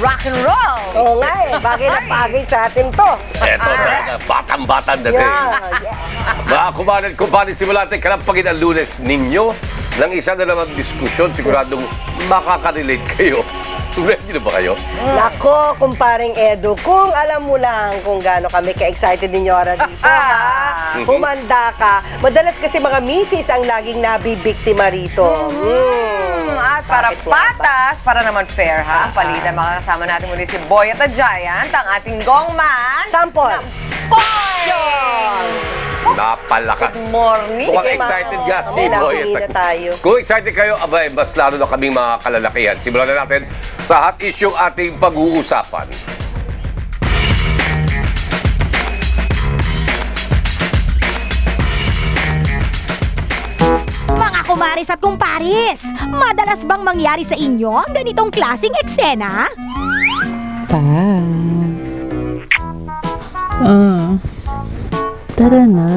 rock and roll. Oo nga eh, bagay na bagay sa atin to. Eto na, batang-batang dating. Mga kumanin, simula natin kalampagin ang Lunes ninyo ng isa na naman diskusyon. Siguradong makaka-relate kayo. Ready na ba kayo? Nako, kumparing Edu, kung alam mo lang kung gaano kami ka-excited ni Nyora dito, ha? Humanda ka. Madalas kasi mga misis ang laging nabibiktima rito. At para patas, para naman fair ha, palitan makakasama natin muli si Boy at the Giant, ang ating gongman. Sample. Boy! Napalakas. Good morning. Mukhang excited nga si Boy. na tayo. Kung excited kayo, abay, mas lalo na kaming mga kalalakihan. Simulan na natin sa hot issue ating pag-uusapan. Mga kumaris at kumparis, madalas bang mangyari sa inyo ang ganitong klaseng eksena? Tara na.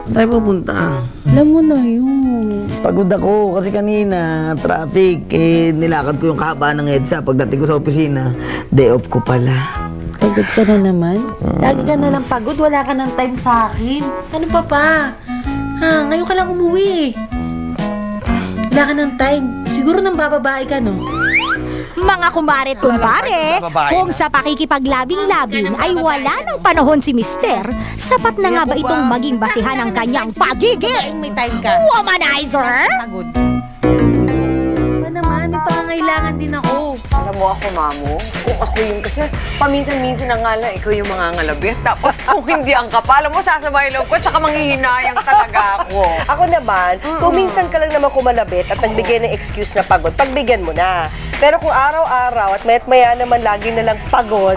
Tayo pupunta. Alam mo na yun. Pagod ako kasi kanina, traffic. Nilakad ko yung kahabaan ng EDSA pagdating ko sa opisina. Day off ko pala. Pagod ka na naman. Lagi ka na lang pagod. Wala ka ng time sa akin. Ano pa pa? Ha, ngayon ka lang umuwi. Wala ka ng time. Siguro nang bababae ka, no? Mga kumarit kumpare, kung sa pakikipaglabing-labing ay wala ng panahon si Mister, sapat na nga ba itong maging basihan ng kanyang pagiging May time ka. womanizer? Pagod. Ba naman, may pangangailangan din ako. Alam mo ako, Mamo, kung ako yung, kasi paminsan-minsan na nga lang, ikaw yung mga ngalabit. Tapos kung hindi ang kapal, mo sasabay loob ko, tsaka manghihinayang talaga ako. Ako naman, kung minsan ka lang naman kumalabit at nagbigay ng excuse na pagod, pagbigyan mo na. Pero kung araw-araw at mayat-maya naman lagi na lang pagod,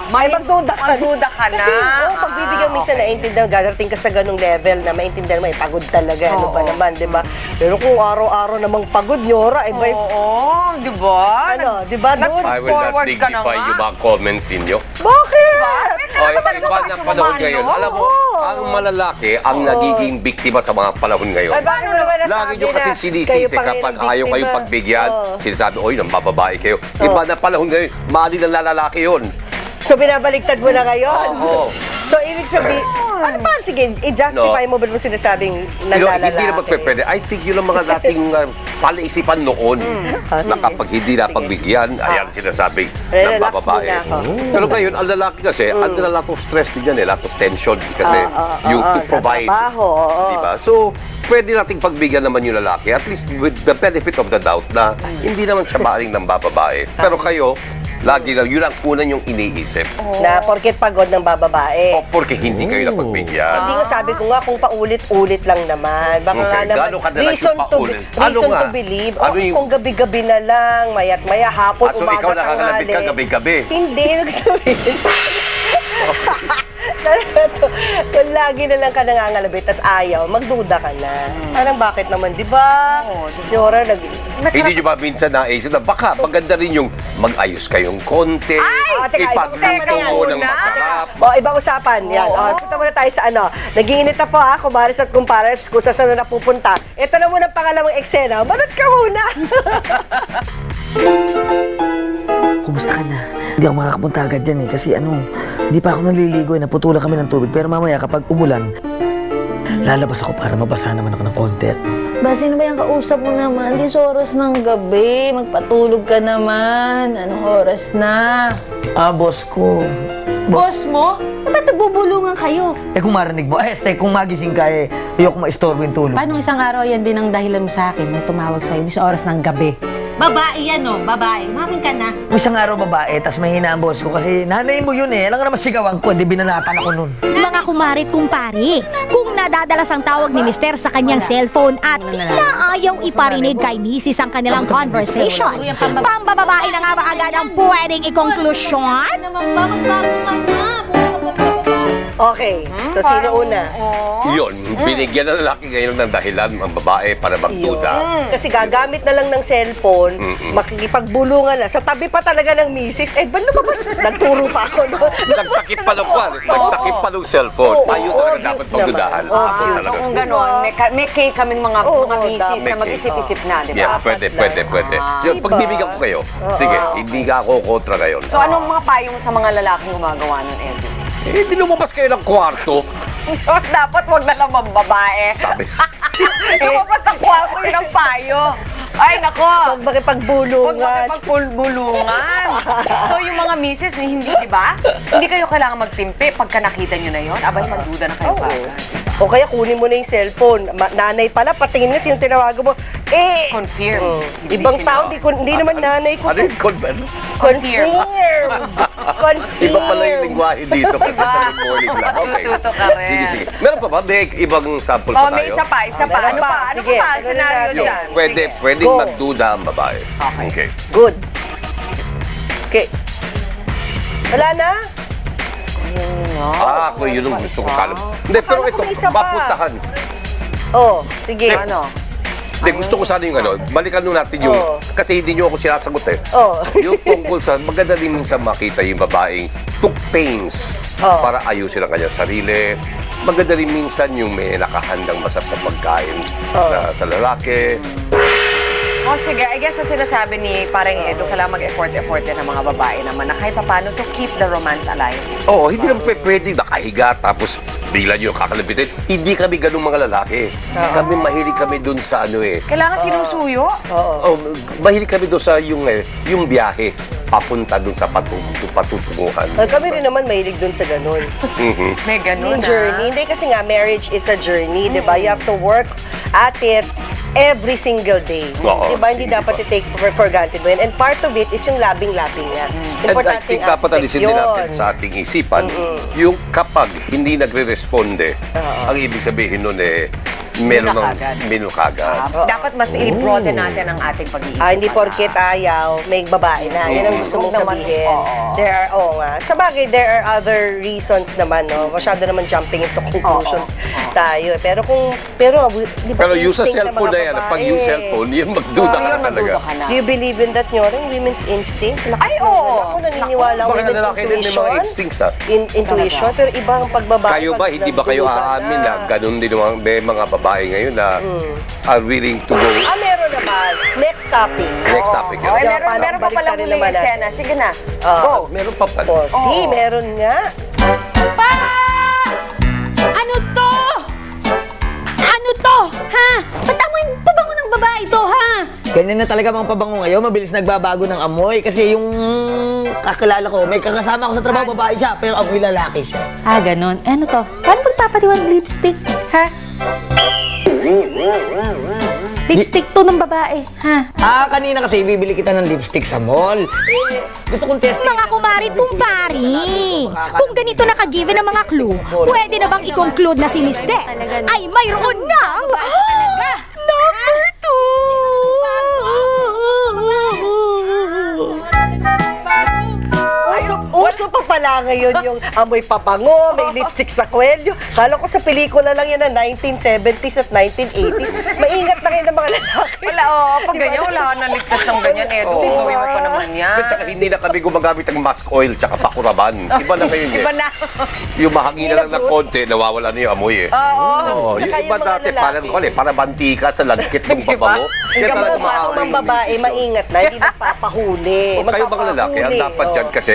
ay magduda ka. Magduda ka na. Kasi pagbibigyan minsan naiintindihan, darating ka sa ganung level na maintindihan mo, pagod talaga. Ano ba naman, di ba? Pero kung araw-araw namang pagod, Nyora, eh, Oo, di ba? ano, di ba, dude? I will not Forward ka na dignify nga. yung mga comment ninyo. Bakit? O, iba na panahon ngayon. Alam mo, ang malalaki ang nagiging biktima sa mga panahon ngayon. Ay, bakit mo naman Lagi nasabi nyo kasi na sinisisi kayo pa rin kapag ang ayaw kayong biktima? pagbigyan. Oo. Sinasabi, oy, nang bababae kayo. Iba na panahon ngayon, mali ng lalaki yun. So, binabaligtad mo na ngayon? Oo. So, ibig sabihin, ano ba? Sige, i-justify mo ba mo sinasabing nanlalaki? Hindi na magpepwede. I think yun ang mga dating palaisipan noon na kapag hindi na pagbigyan, ayan sinasabing ng Relax bababae. muna ako. Pero ngayon, ang lalaki kasi, under a lot of stress din yan, a lot of tension kasi yung to provide. Trabaho, Diba? So, pwede nating pagbigyan naman yung lalaki, at least with the benefit of the doubt na hindi naman siya maaaring ng bababae. Pero kayo, lagi lang, yun ang unang yung iniisip. Na porket pagod ng bababae. O porque hindi kayo napagbigyan. Hindi nga sabi ko nga kung paulit-ulit lang naman. Baka nga Okay, naman, gaano kadalas yung paulit? Ano reason nga? to believe. Ano O yung- kung gabi-gabi na lang, mayat-maya, hapon, So, umaga, ikaw nakakalabit ka tanghali. gabi-gabi. Hindi, ibig sabihin. Kung lagi na lang ka nangangalabit, tas ayaw, magduda ka na. Parang bakit naman, di ba? Nyora, Hindi nyo ba minsan naisip na baka maganda rin yung mag-ayos kayong konti, teka, ipagluto mo ng muna. masarap. ibang usapan. Yan. Punta muna tayo sa ano. Nag-iinit na po kumaris at kumpares, kung saan na napupunta. Ito na muna ang pangalawang eksena. Manood ka muna! Kumusta ka na? Hindi ako makakapunta agad dyan kasi hindi pa ako naliligo naputulan kami ng tubig. Pero mamaya kapag umulan, lalabas ako para mabasa naman ako ng konti. Ba, sino ba yung kausap mo naman? Di sa oras ng gabi. Magpatulog ka naman. Anong oras na? Boss ko. Boss mo? Ba't nagbubulungan kayo? Kung marinig mo, kung magising ka ayoko maistorbo yung tulog. Paano isang araw yan din ang dahilan mo sa akin na tumawag sa'yo di sa oras ng gabi? Babae yan, no? Babae. Umamin ka na. Isang araw babae, tas mahina ang boss ko kasi nanay mo yun Alam nga naman sigawan ko, di binanatan ako nun. Mga kumarit kumpare, kung nadadalas ang tawag ni Mister sa kanyang cellphone at tila ayaw iparinig kay misis ang kanilang conversation, pambababae na nga ba agad ang pwedeng ikonklusyon? Ano naman ba? Magbago ka na. Okay, so sino una? Yun, binigyan ng lalaki ngayon ng dahilan ang babae para magduda. Kasi gagamit na lang ng cellphone, makikipagbulungan na. Sa tabi pa talaga ng misis, eh, ba lumabas? Nagturo pa ako, no? Nagtakip pa ng kwan, nagtakip pa ng cellphone. Oo, Ayun talaga obvious dapat magdudahan. naman. Ako So talaga. kung gano'n, may cake kaming mga misis May na mag-isip-isip na, di Yes, ba? pwede. Yun, Diba? pagbibigyan ko kayo. Sige, hindi ka ako kontra ngayon. So anong mga payong sa mga lalaking gumagawa nun, Edu? Hindi lumabas kayo ng kwarto. Dapat wag na lang babae. Sabi. Lumabas ng kwarto yun ang payo. Ay, nako. Huwag makipagbulungan. Huwag magpulbulungan. So, yung mga misis, hindi, di ba? Hindi kayo kailangan magtimpi. Pagka nakita nyo na yon, abay, magduda na kayo pa. O kaya kunin mo na yung cellphone. Nanay pala, patingin na sino tinawagan mo. Eh, Confirm. Hindi ibang sila. tao, hindi naman nanay ko. Ano yung confirm? Confirm. Iba pala yung lingwahe dito kasi sa morning lang. Okay. Natuto ka rin. Sige. Meron pa ba? May ibang sample pa Oh, tayo? may isa pa. Meron Ano pa. pa? Ano Sige, pa? ano Senaryo natin? dyan. Pwedeng Go. magduda ang babae. Okay. Good. Okay. Wala na? Ako yun ang gusto ko sana. Hindi, pero Akala ko ito, may isa pa. mapuntahan. Oh, sige. Ano? Hindi, gusto ko sana yung ano, balikan nun natin yung, Oo. kasi hindi nyo ako sinasagot eh. Oh. Yung tungkol sa, maganda rin minsan makita yung babaeng took pains Oo. para ayusin ang kanyang sarili. Maganda rin minsan yung may nakahandang masarap na pagkain na sa lalaki. Oh, sige. I guess ang sinasabi ni parang Edu, kailangan mag-effort din ng mga babae naman na kahit paano to keep the romance alive. Oo, hindi naman pwede nakahiga tapos bigla nyo kakalabitin. Hindi kami ganung mga lalaki. Kami mahilig kami dun sa ano eh. Kailangan sinusuyo. Oh, mahilig kami dun sa yung biyahe papunta dun sa patutunguhan. Kami rin naman mahilig dun sa ganun. May ganun, Yung journey. Hindi kasi nga, marriage is a journey, di ba? You have to work at it every single day. Oo, Di ba? Hindi hindi dapat ba? i-take for granted mo yun. And part of it is yung labing-labing nga. And I think dapat aspect alisin din natin yun. sa ating isipan, yung kapag hindi nagre-responde, ang ibig sabihin nun eh, meron ng Minukagad. minukagad. Dapat mas i-broaden natin ang ating pag-iisip. Hindi porket ayaw, may babae na. Yan ang gusto mong Naman, sabihin. oo. There are, nga. Sa bagay, there are other reasons naman, no? Masyado naman jumping into conclusions tayo. Pero di ba Pero yung sa instinct ng cellphone mga na yan, babae? pag yung cellphone, yun magduda ka na talaga. Magduda ka na. Do you believe in that, Nyoring? Women's instincts? Lakas Ay, ng- oo. Ako naniniwala Mga women's lalaki din may intuition. mga instincts ha. Intuition, pero ibang pagbabae. Kayo ba, hindi ba kayo aamin na ganun din ang may mga babae ngayon na are willing to go? Meron naman. Next topic. Next topic yun. Okay, Paano, meron pa balik pala na rin huling naman natin. eksena. Sige na. Ah. Go. Meron pa pala. Meron nga. Ano to? Ano to? Ha? Ba't amoy pabango ng babae to, ha? Ganyan na talaga mga pabango ngayon, mabilis nagbabago ng amoy. Kasi yung kakilala ko, may kakasama ko sa trabaho, babae siya, pero amoy lalaki siya. Ganon. Ano to? Paano magpapaliwan lipstick? Ha? Lipstick to ng babae, ha? Kanina kasi bibili kita ng lipstick sa mall. Gusto kong testing. Mga kumari tumpari. Kung ganito nakagiven ng mga clue, pwede na bang i-conclude na si Mister ay mayroon ng number 2. Uso pa pala ngayon yung amoy pabango, may lipstick sa kwelyo. Kala ko sa pelikula lang yan na 1970s at 1980s. Maingat na kayo ng mga lalaki. Wala, pag ganyan, wala ka nang ligtas ng ganyan, Edu. Oo. Gawin mo pa naman yan. At saka hindi na kami gumagamit ng mask oil tsaka pakuraban. Iba na ngayon eh. Iba na. Yung mahangin lang ng konti, nawawala na yung amoy eh. Oo. Yung Tsaka iba yung mga dati, lalaki. para bantika sa lagkit ng babango. Kaya talaga Kung pasok ng babae, maingat na, hindi magpapahuli. Kung kayo mga lalaki, ang dapat dyan kasi,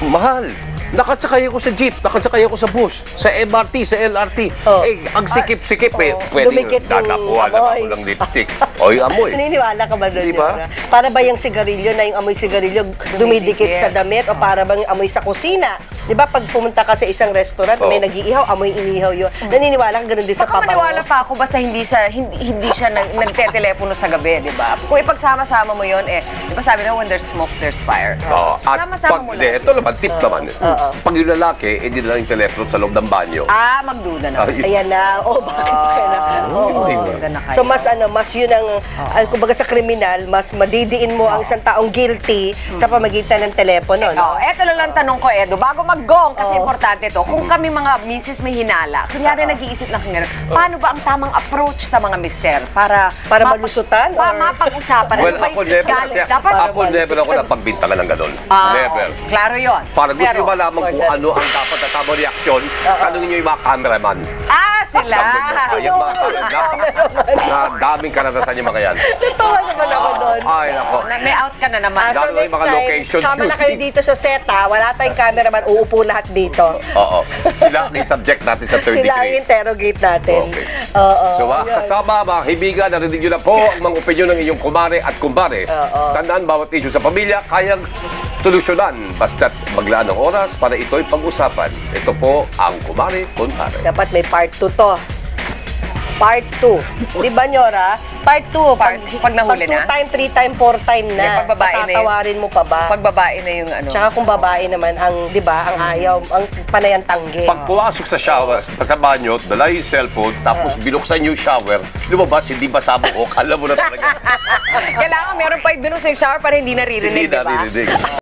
mahal. Nakasakay ako sa jeep, nakasakay ako sa bus, sa MRT, sa LRT. Oh. Ang sikip-sikip eh. Pwedeng Dumikit yung dadapuan lang amoy. ako ng lipstick. Oy, amoy. Naniniwala ka ba doon? Diba? Yura? Para ba yung sigarilyo na yung amoy sigarilyo dumidikit sa damit o para bang amoy sa kusina? Di ba pag pumunta ka sa isang restaurant, may nag-iihaw, amoy inihaw yun. Naniniwala ka ganun din sa Baka pabango? maniwala pa ako basta hindi siya nagte-telepono sa gabi, di ba? Kung ipagsama-sama mo yun, di ba sabi na when there's smoke, there's fire. At Sama-sama pag, mo ito lang. naman, tip naman. Pag yung lalaki, hindi na lang yung telepono sa loob ng banyo. Magduda na. Ayan na. Bakit ba kaya na? Hindi ba? Magduda na kayo. So mas yun ang, kumbaga sa kriminal, mas madidiin mo ang isang taong guilty sa pamagitan ng telepono, no? Eto lang tanong ko, Edu. Bago Gong, kasi importante to, kung kami mga misis may hinala, kunyari nag-iisip na kanya, paano ba ang tamang approach sa mga mister para malusutan, or- mapag-usapan? Well, Ano ba ako yung never galit? kasi, Dapat, ako never ako napagbintangan ng gano'n. Never. Klaro yun. Para gusto Pero- nyo malaman kung ano ang dapat na tamang reaksyon, tanongin nyo yung mga cameraman. Sila. Yung mga na daming karanasan yung mga yan. Totoo naman ako doon. Ay, nako. May out ka na naman. Lalo na yung mga location sama na shooting. kayo dito sa set, ha? Wala tayong cameraman, uupo lahat dito. Oo. Sila ang subject natin sa third Sila ang degree. interrogate natin. Okay. Oo. So mga yun. kasama, mga kaibigan, narinig nyo na po ang mga opinyon ng inyong kumare at kumbare. Tandaan, bawat issue sa pamilya, kayang solusyonan. Basta't maglaan ng oras para ito'y pag-usapan. Ito po ang kumare, kumpare. Dapat may part 2 to. Part 2. Di ba, Nyora? Part 2. Pag nahuli na? 2 time, 3 time, 4 time na. Pag babae na yun. Patatawarin mo pa ba? Pag babae na yung ano. Tsaka kung babae naman, ang, di ba, ang ayaw, ang panayang tanggi. Pag pumasok sa shower, sa banyo, dala yung cellphone, tapos binuksan yung shower, lumabas, hindi masabuok, alam mo na talaga. Kailangan meron pa ibinus sa shower para hindi naririnig, Hindi di ba? naririnig.